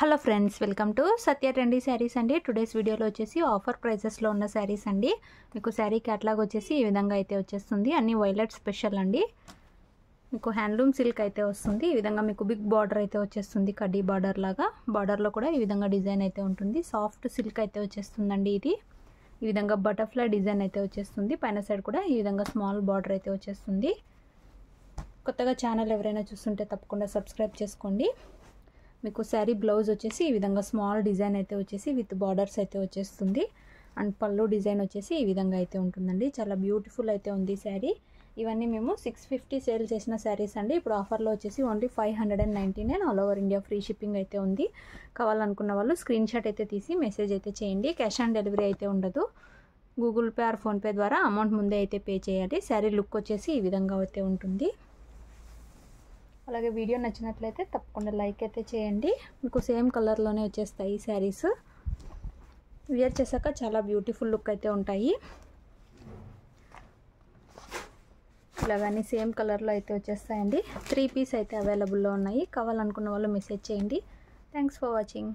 Hello friends, welcome to Satya trendy saris అండి. Today's వీడియోలో వచ్చేసి ఆఫర్ ప్రైజెస్లో ఉన్న శారీస్ అండి. మీకు శారీ క్యాటలాగ్ వచ్చేసి ఈ విధంగా అయితే వచ్చేస్తుంది. అన్ని వైలెట్ స్పెషల్ అండి. మీకు హ్యాండ్లూమ్ సిల్క్ అయితే వస్తుంది. ఈ విధంగా మీకు బిగ్ బార్డర్ అయితే వచ్చేస్తుంది, కడ్డీ బార్డర్ లాగా. బార్డర్లో కూడా ఈ విధంగా డిజైన్ అయితే ఉంటుంది. సాఫ్ట్ సిల్క్ అయితే వచ్చేస్తుందండి. ఇది ఈ విధంగా బటర్ఫ్లై డిజైన్ అయితే వచ్చేస్తుంది. పైన సైడ్ కూడా ఈ విధంగా స్మాల్ బార్డర్ అయితే వచ్చేస్తుంది. కొత్తగా ఛానల్ ఎవరైనా చూస్తుంటే తప్పకుండా సబ్స్క్రైబ్ చేసుకోండి. మీకు శారీ బ్లౌజ్ వచ్చేసి ఈ విధంగా స్మాల్ డిజైన్ అయితే వచ్చేసి విత్ బార్డర్స్ అయితే వచ్చేస్తుంది. అండ్ పళ్ళు డిజైన్ వచ్చేసి ఈ విధంగా అయితే ఉంటుందండి. చాలా బ్యూటిఫుల్ అయితే ఉంది శారీ. ఇవన్నీ మేము 650 సేల్ చేసిన శారీస్ అండి. ఇప్పుడు ఆఫర్లో వచ్చేసి only 599 all over India free shipping అయితే ఉంది. కావాలనుకున్న వాళ్ళు స్క్రీన్ షాట్ అయితే తీసి మెసేజ్ అయితే చేయండి. క్యాష్ ఆన్ డెలివరీ అయితే ఉండదు. గూగుల్ పే ఆర్ ఫోన్పే ద్వారా అమౌంట్ ముందే అయితే పే చేయాలి. శారీ లుక్ వచ్చేసి ఈ విధంగా అయితే ఉంటుంది. అలాగే వీడియో నచ్చినట్లయితే తప్పకుండా లైక్ అయితే చేయండి. మీకు సేమ్ కలర్లోనే వచ్చేస్తాయి ఈ శారీస్. వేర్ చేశాక చాలా బ్యూటిఫుల్ లుక్ అయితే ఉంటాయి. ఇలాగని సేమ్ కలర్లో అయితే వచ్చేస్తాయండి. 3 పీస్ అయితే అవైలబుల్లో ఉన్నాయి. కావాలనుకున్న వాళ్ళు మెసేజ్ చేయండి. Thanks for watching.